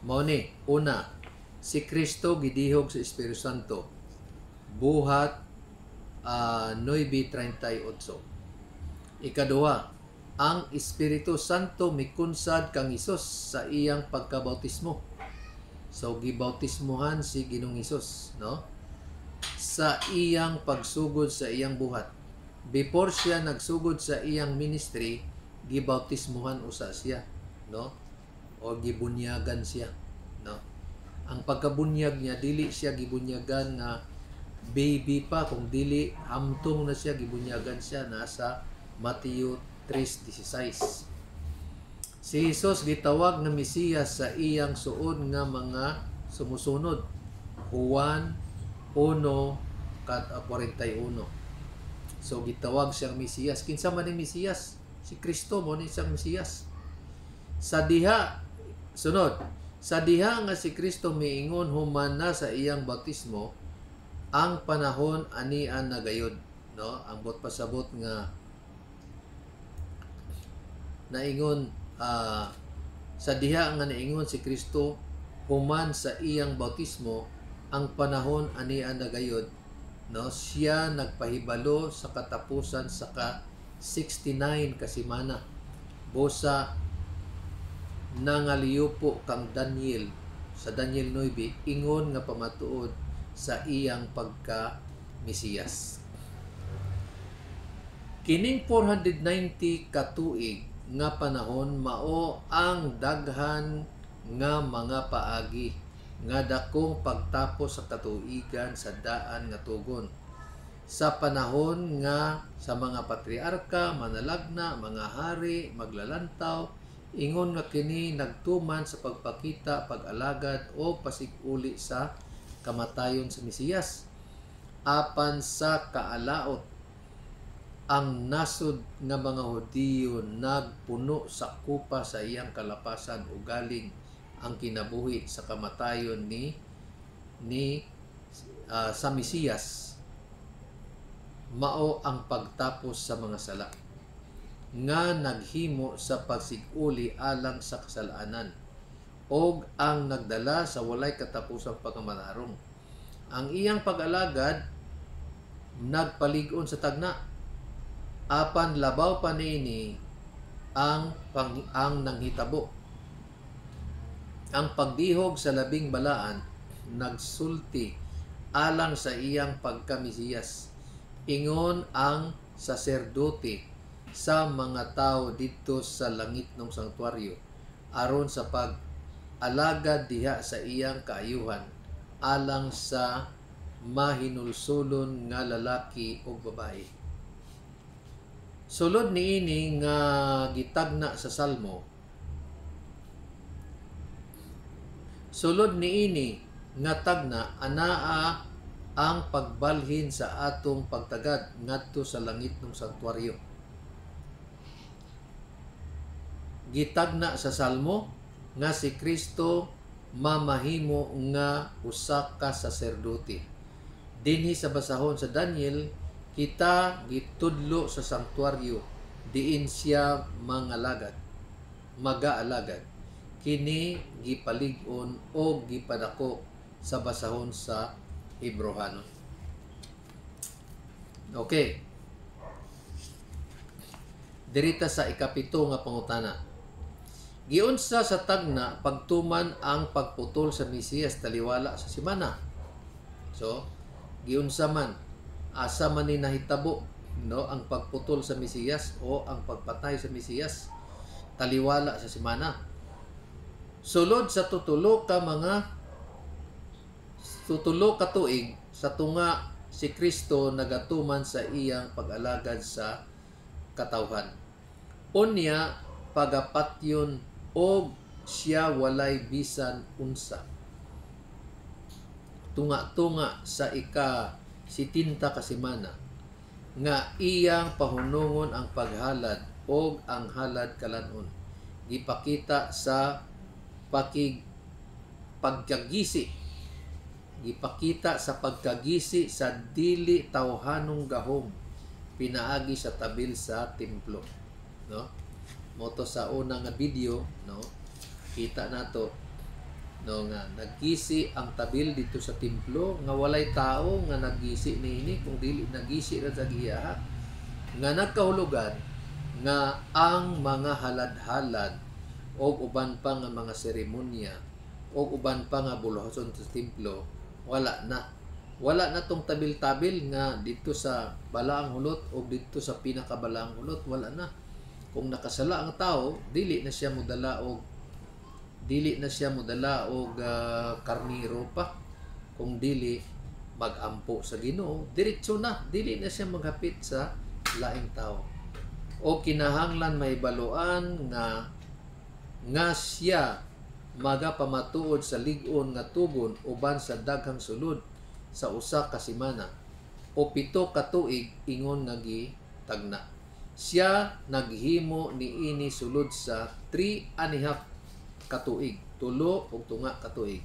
Mao ni una, si Kristo gidihog sa Espiritu Santo. Buhat 9:38. Ikaduha, ang Espiritu Santo mikunsad kang Hesus sa iyang pagkabautismo. So gibautismohan si Ginoong Hesus, no? Sa iyang pagsugod sa iyang buhat. Before siya nagsugod sa iyang ministry, gibautismohan usa siya, no? O gibunyagan siya, no? Ang pagkabunyag niya dili siya gibunyagan nga baby pa, kung dili hamtong na siya gibunyagan siya, nasa Mateo 3:16. Si Jesus gitawag nga Mesiyas sa iyang suod nga mga sumusunod. Juan 1:41. So gitawag siyang Mesiyas. Kinsa man ni Mesiyas? Si Kristo mo ni siyang Mesiyas. Sa diha nga si Kristo miingon human na sa iyang bautismo, ang panahon anian na gayod, no? Ang bot pasabot nga naingon sa diha nga naingon si Kristo human sa iyang bautismo, ang panahon anian na gayod, no? Siya nagpahibalo sa katapusan sa 69 ka semana. Busa nangaliupo kang Daniel sa Daniel 9, ingon nga pamatuod sa iyang pagka-Mesiyas. Kining 490 ka tuig nga panahon mao ang daghan nga mga paagi nga dakong pagtapos sa katuigan sa daan nga tugon. Sa panahon nga sa mga patriarka, manalagna, mga hari, maglalantaw, ingon nga kini nagtuman sa pagpakita, pag-alagad o pasiguli sa kamatayon sa Mesiyas. Apan sa kaalaot, ang nasod nga mga Hudiyo nagpuno sa kupa sa iyang kalapasan ugaling ang kinabuhi sa kamatayon sa Mesiyas. Mao ang pagtapos sa mga sala nga naghimo sa pagsiguli alang sa kasalanan og ang nagdala sa walay katapusang pagkamanarong. Ang iyang pag-alagad nagpalig-on sa tagna, apan labaw pa niini ang nanghitabo. Ang pagdihog sa labing balaan nagsulti alang sa iyang pagka-Mesiyas. ingon ang saserdote sa mga tao dito sa langit ng sanktuaryo aron sa pag-alagad diha sa iyang kaayuhan alang sa mahinulsulon nga lalaki o babae. Sulod niini nga gitagna sa Salmo, sulod niini nga tagna anaa ang pagbalhin sa atong pagtagad ngadto sa langit ng sanktuaryo. Gitagna sa Salmo nga si Kristo mamahimo nga usa ka saserdote. Dinhi sa basahon sa Daniel, kita gitudlo sa sanktuaryo diin siya magaalagad. Kini gipalig-on o gipadako sa basahon sa Hebrehanon. Okay. Dirita sa ikapito nga pangutana. Giunsa sa tagna pagtuman ang pagputol sa Mesiyas taliwala sa simana. So, giunsa man asa man ni nahitabo ang pagputol sa Mesiyas o ang pagpatay sa Mesiyas taliwala sa simana. Sulod sa tutulo ka tuig sa tunga si Kristo nagatuman sa iyang pag-alagad sa katawhan. Unya pagapatyon og siya walay bisan unsa. Tunga-tunga sa ika-70 ka semana nga iyang pahunungon ang paghalad og ang halad kalanon. Gipakita sa pagkagisi. Gipakita sa pagkagisi sa dili tawhanong gahom pinaagi sa tabil sa templo, no? Moto sa una nga video, no, kita nato nga nagisi ang tabil dito sa templo nga walay tao nga nagisi niini kung dili nagisi ra sa giya nga nagkahulugan nga ang mga halad-halad o uban pa nga mga seremonya o uban pa nga buluhason sa templo wala na tong tabil-tabil nga dito sa balaang hulot o dito sa pinakabalaang hulot, wala na. Kung nakasala ang tao, dili na siya modala og karniro pa. Kung dili magampo sa Ginoo, diretso na, dili na siya maghapit sa laing tao. O kinahanglan mahibaluan nga siya magapamatuod sa lig-on nga tugon uban sa daghang sulod sa usa ka semana o 7 ka tuig ingon nga gitagna. Siya naghimo niini sulod sa 3.5 ka tuig, 3 ug tunga ka tuig.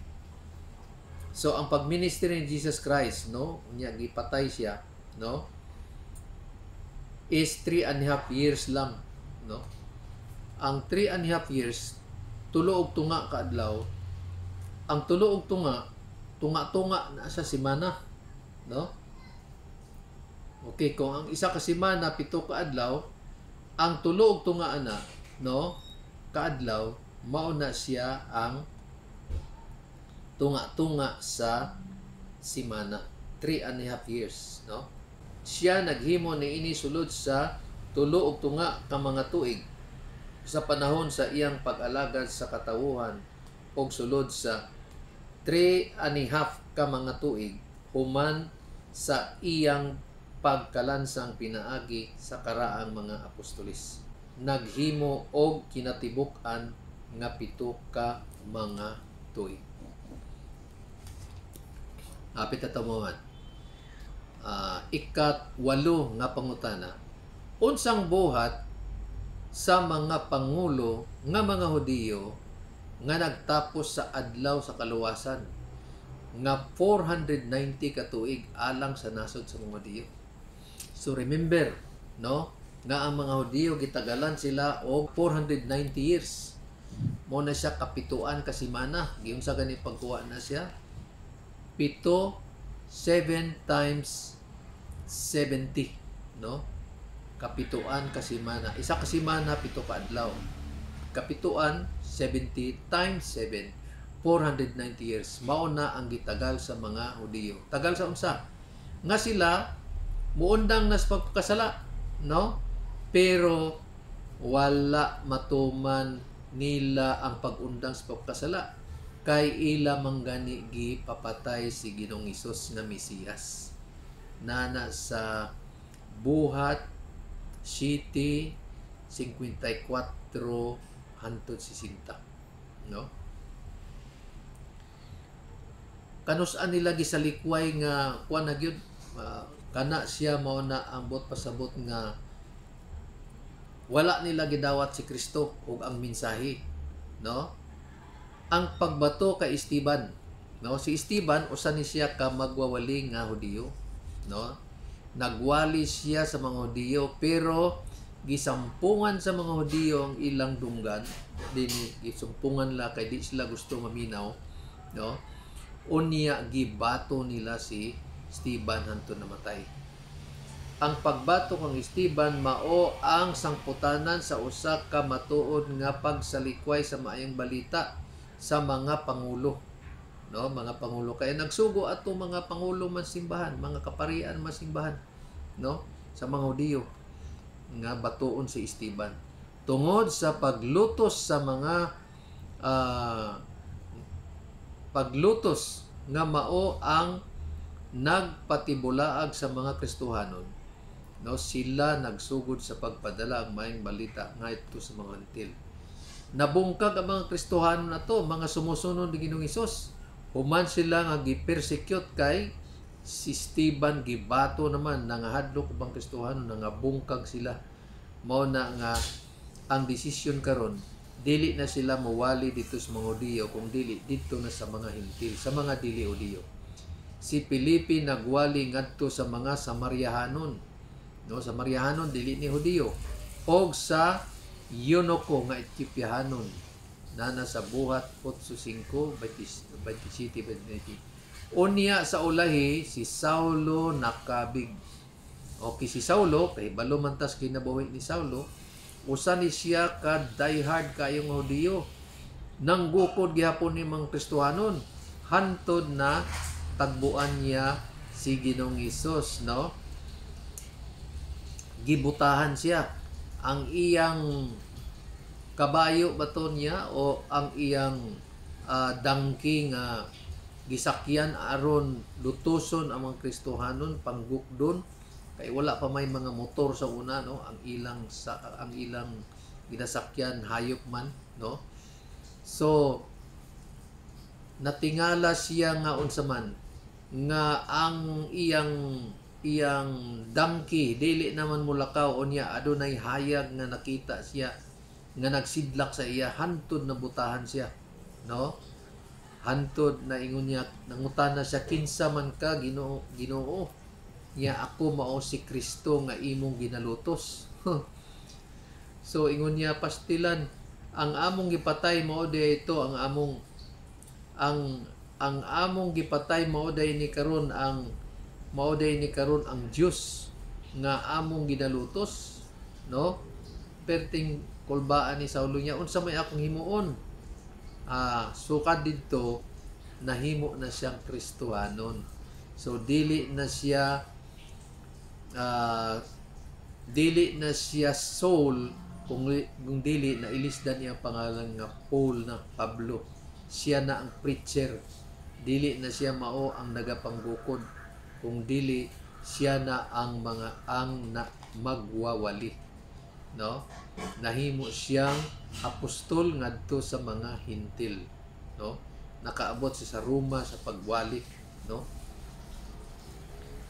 So ang pagministry ni Jesus Christ, no, unya gipatay siya, no, is 3.5 years lang, no. Ang 3.5 years, 3 ug tunga ka adlaw. Ang 3 ug tunga na sa semana, no? Okay, kung ang isa ka semana 7 ka adlaw, ang 3 ug tunga ana, no, kaadlaw mao na siya ang tunga sa semana, 3.5 years, no. Siya naghimo niini sulod sa 3 ug tunga ka mga tuig sa panahon sa iyang pag-alagad sa katawuhan og sulod sa 3.5 ka mga tuig human sa iyang pagkalansang pinaagi sa karaang mga apostolis. Naghimo og kinatibuk-an nga 7 ka mga tuig. Hapit na tumuhan. Ikat-8 nga pangutana. Unsang buhat sa mga pangulo nga mga Hudiyo nga nagtapos sa adlaw sa kaluwasan nga 490 ka tuig alang sa nasod sa mga Hudiyo. So remember, no, nga ang mga Hudiyo gitagalan sila og 490 years. Mo na siya kapituan ka semana, giunsa gani pagkuha na siya 7 times 70, no? Kapituan ka semana. Isa ka semana 7 ka adlaw. Kapituan 70 times 7, 490 years. Mao na ang gitagal sa mga Hudiyo. Tagal sa unsa? Nga sila muundang nas pagkasala, no? Pero wala matuman nila ang pagundang sa pagkasala kay ila manggani gipapatay si Ginoong Hesus nga Mesiyas. Nana sa buhat City 54 hantod 60, no? Kanus-an nila gisalikway nga kuan na gyud, kana siya mao na ang bot pasabot nga wala nila gidawat si Kristo ug ang mensahe, no? Ang pagbato kay Esteban, no? Si Esteban usa ni siya ka magwawali nga Hudiyo, no? Nagwali siya sa mga Hudiyo pero gisampungan sa mga Hudiyo ang ilang dunggan, dinhi gisumpungan la kay di sila gusto maminaw, no? Unya gibato nila si Esteban hangtod namatay. Ang pagbato kang Esteban mao ang sangputanan sa usa ka matuod nga pagsalikway sa maayong balita sa mga pangulo, no? Mga pangulo kay nagsugo ato mga pangulo man simbahan, mga kaparian man simbahan, no? Sa mga Hudiyo nga batuon si Esteban tungod sa paglutos sa mga paglutos nga mao ang nagpatibulaag sa mga Kristohanon, no? Sila nagsugod sa pagpadala ang maayong balita nga ito sa mga Hentil. Nabungkag ang mga Kristohanon na to, mga sumusunod ni Ginoong Hesus. Human sila nga gi-persecute kay si Esteban gibato naman nangahadlok ubang Kristohanon, nangabungkag sila. Mao na nga ang desisyon karon, dili na sila mawali dito sa mga Hudiyo, kung dili dito na sa mga Hentil, sa mga dili Hudiyo. Si Felipe nagwali ngadto sa mga Samaryahanon, no? Samaryahanon dili ni Hudiyo, og sa Yunoko nga Etiopiahanon na nasa buhat 8:5 27. Unya sa ulahi si Saulo nakabig. Okay, si Saulo kay balo man tas kinabuhi ni Saulo, usa ni siya ka diehard kayong Hudiyo, nang gukod gihapon ni mga Kristohanon hantod na tagbuan niya si Ginoong Hesus, no? Gibutahan siya ang iyang kabayo baton niya o ang iyang dangki nga gisakyan aron lutuson ang mga Kristohanon panggukdon kay wala pa may mga motor sa una, no? Ang ilang ginasakyan hayop man, no? So natingala siya nga unsa man nga ang iyang dangki dili naman mulakaw, unya adunay hayag nga nakita siya nga nagsidlak sa iya hantod na butahan siya, no? Hantod na ingon niya, nangutana siya, kinsa man ka Ginoo? Niya, ako mao si Kristo nga imong ginalutos. So ingon niya, pastilan, ang among gipatay mao day ito, ang among gipatay mao day ni karon ang Dios nga among ginalutos, no? Perting kulbaan ni Saulo niya, unsa may akong himuon? Sukad didto nahimo na siyang Kristohanon. So dili na siya Saul, kung dili na ilisdan niya pangalan nga Paul na Pablo. Siya na ang preacher. Dili na siya mao ang nagapanggukod, kung dili siya na ang magwawali, no? Nahimo siyang apostol ngadto sa mga Hentil, no? Nakaabot siya sa Roma sa pagwali, no?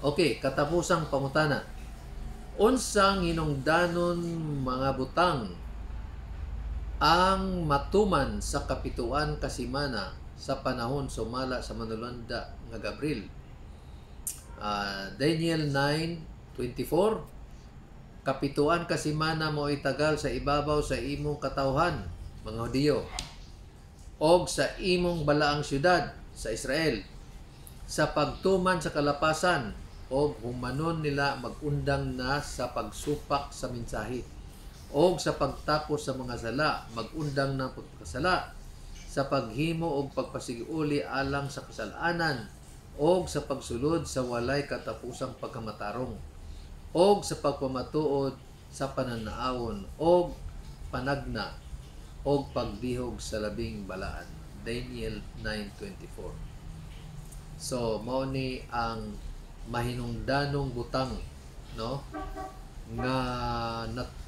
Okay, katapusang pangutana. Unsang hinungdanon mga butang ang matuman sa kapituan kasimana sa panahon sumala sa manulanda nga Gabriel? Daniel 9:24, kapituan kasimana mo itagal sa ibabaw sa imong katawhan, mga Hudiyo, og sa imong balaang syudad sa Israel, sa pagtuman sa kalapasan, og humanon nila magundang na sa pagsupak sa mensahe, og sa pagtapos sa mga sala, magundang na pagkasala, sa paghimo og pagpasigiuli alang sa kasalanan, og sa pagsulod sa walay katapusang pagkamatarong, og sa pagpamatuod sa pananaawon og panagna og pagdihog sa labing balaan. Daniel 9:24. So mao ni ang mahinungdanong butang, no, nga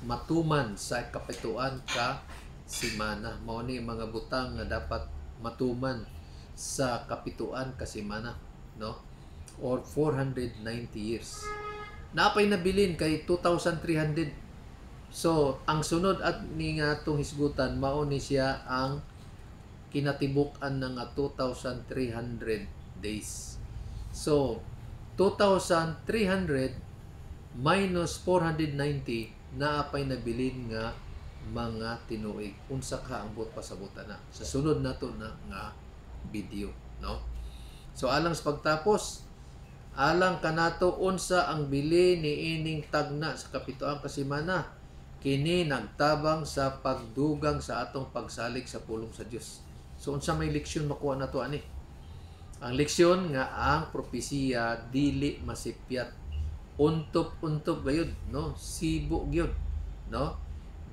matuman sa kapituan ka simana. Mao ni mga butang nga dapat matuman sa kapituan ka simana, no, or 490 years. Napay nabilin kay 2,300. So ang sunod at ni nga atong hisgutan mao ni siya ang kinatibuk-an na nga 2,300 days. So 2,300 minus 490 naapay nabilin nga mga tinuig. Unsa ka ang buot pasabutan na sa sunod nato na nga video, no? So alang sa pagtapos, alang kanato unsa ang bili ni ining tagna sa kapituan ka semana, kini nagtabang sa pagdugang sa atong pagsalig sa pulong sa Dios. So unsa may leksyon makuha nato ani? Ang leksyon nga ang propesiya dili masipyat, untop-untop gayud, no, sibo gyud, no,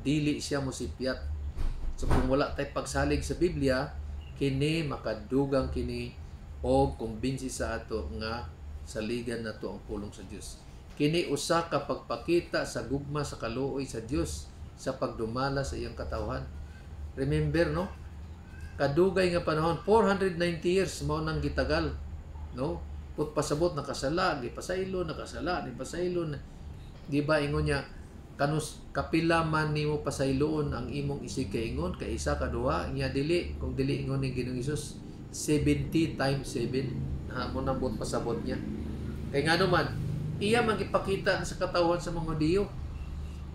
dili siya mosipyat. So kung wala tay pagsalig sa Biblia, kini makadugang kini o kumbinsi sa ato nga saligan nato ang pulong sa Dios. Kini usa ka pagpakita sa gugma sa kaluoy sa Dios sa pagdumala sa iyang katawhan. Remember, no, kadugay nga panahon 490 years mao nang gitagal, no, put pasabot nakasala, gipasaylo nakasala, gipasaylo na, di ba ingon niya kanus kapila man nimo pasayloon ang imong isig kay ingon kay isa ka duha niya dili, kung dili ingon ni Ginoong Hesus 70 times 7 na mo nang buot pasabot niya. Kay ngano man iya magipakita sa katawhan sa mga Diyo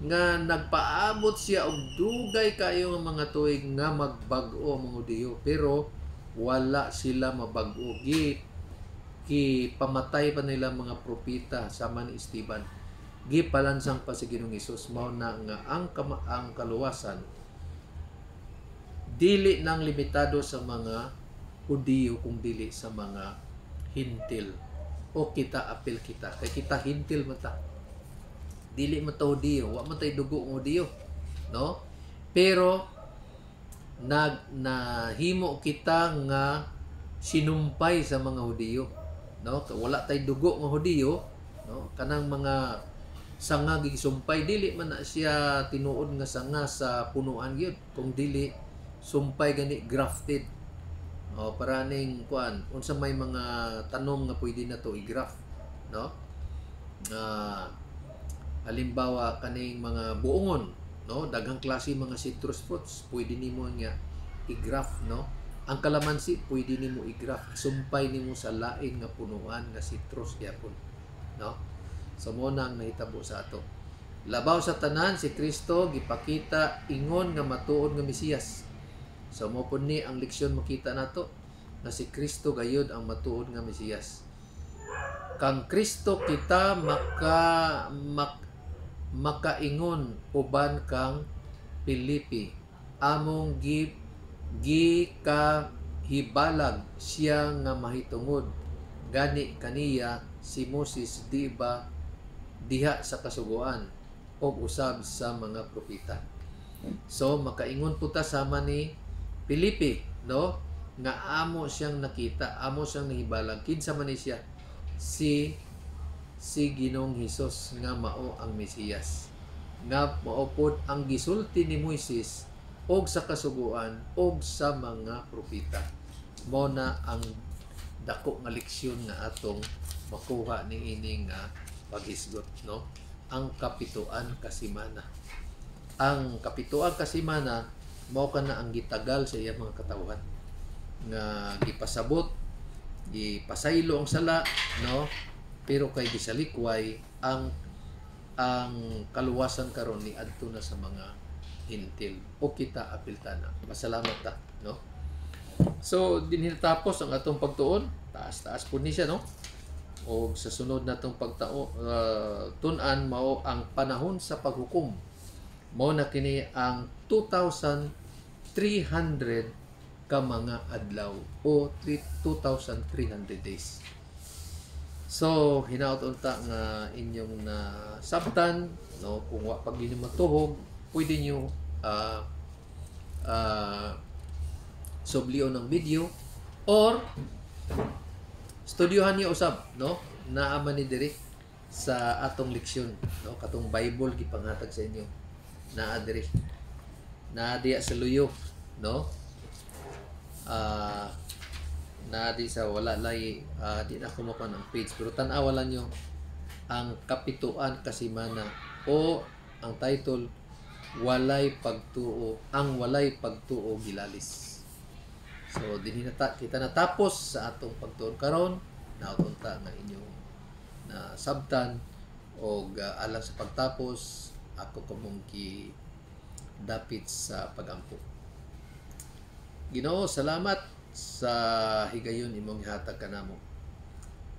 nga nagpaabot siya og dugay kayo nga mga tuig nga magbag-o ang mga Diyo, pero wala sila mabag-o. Pamatay pa nila mga propeta sama ni Esteban. Gipalansang pa si Ginoong Hesus. Mao na nga ang kaluwasan dili nang limitado sa mga Hudiyo kung dili sa mga Hintil. O kita apil kita kay kita Hintil mata, dili man ta Hudiyo, wa man tay dugo ng Hudiyo, no, pero nahimo kita nga sinumpay sa mga Hudiyo, no, wala tay dugo ng Hudiyo, no, kanang mga sanga gisumpay dili man na siya tinuod nga sanga sa punuan gyud, kung dili sumpay gani grafted. O para ning kuan unsa may mga tanom nga pwede na to i-graft, no, halimbawa kaning mga buongon, no, daghang klase mga citrus fruits pwede nimo nga i-graft, no, ang kalamansi pwede nimo i-graft, sumpay nimo sa lain nga punuan nga citrus gyapon, no. So mo nang nahitabo sa ato. Labaw sa tanan si Kristo gipakita ingon nga matuod nga Mesiyas. So mo pud ni ang leksyon makita nato na si Kristo gayud ang matuod nga Mesiyas. Kang Kristo kita makaingon uban kang Pilipi, among kahibalag siya nga mahitungod gani kaniya si Moses diba diha sa kasuguan o usab sa mga propeta. So makaingon puta sama ni Pilipi, no, nga amo siyang nakita, amo siyang nahibalag kinsa man ni siya, si Ginoong Hesus nga mao ang Mesiyas, nga mao pod ang gisulti ni Moises og sa kasuguan og sa mga propeta. Mao na ang dako nga leksyon nga atong makuha ni ini nga paghisgot, no, ang kapituan ka semana. Ang kapituan ka semana mao kana ang gitagal sa iyang mga katawhan nga gipasabot, gipasaylo ang sala, no, pero kay gisalikway ang kaluwasan karon ni adto na sa mga Hintil o kita apiltana. Pasalamat ta, no. So dinhi natapos ang atong pagtuon, taas-taas pud ni siya, no. O sa sunod natong tun-an mao ang panahon sa paghukom. Mao na kini ang 2,300 ka mga adlaw o 2,300 days. So hinaut unta nga inyong na sabtan, no, kung wa pag inyo matuhog, pwede nyo sublion ng video or studyohan niyo usab, no, naaman ni diri sa atong leksyon, no, katong Bible gipanghatag sa inyo naa diri na diya sa luyo, no, na di sa wala lay di na ako makuha ng page pero tan-awa lang nyo ang kapituan kasimana o ang title walay pagtuo, ang walay pagtuo gilalis. So dinhi na kita natapos sa atong pagtuon karon, nautunta nga inyong na sabtan o alang sa pagtapos ako kamong dapit sa pagampo. Ginoo, salamat sa higayon imong ihatag kanamo.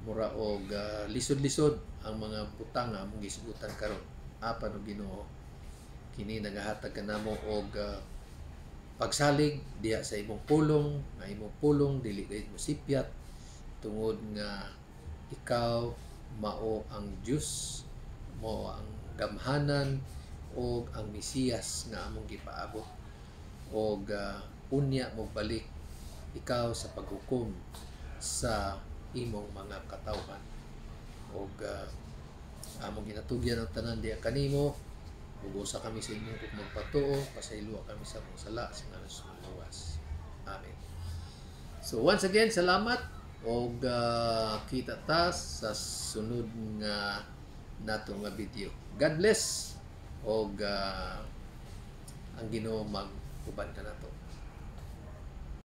Mura og lisod-lisod ang mga butang nga among gisgutan karon. Apan og Ginoo, kini nagahatag kanamo og pagsalig diha sa imong pulong, nga imong pulong dili gayud mo sipyat tungod nga ikaw mao ang Dios, mao ang gamhanan og ang Mesiyas nga among gipaabot. Og unya mo balik ikaw sa paghukom sa imong mga katawhan. Og among ginatugyan ang tanan diya kanimo, ubusa kami sa inyo kung magpatuo, pasayloa kami sa mong sala sa ngalan sa luwas. Amen. So once again, salamat og kita ta sa sunod nga nato nga video. God bless og ang Ginoo mag-uban ka nato.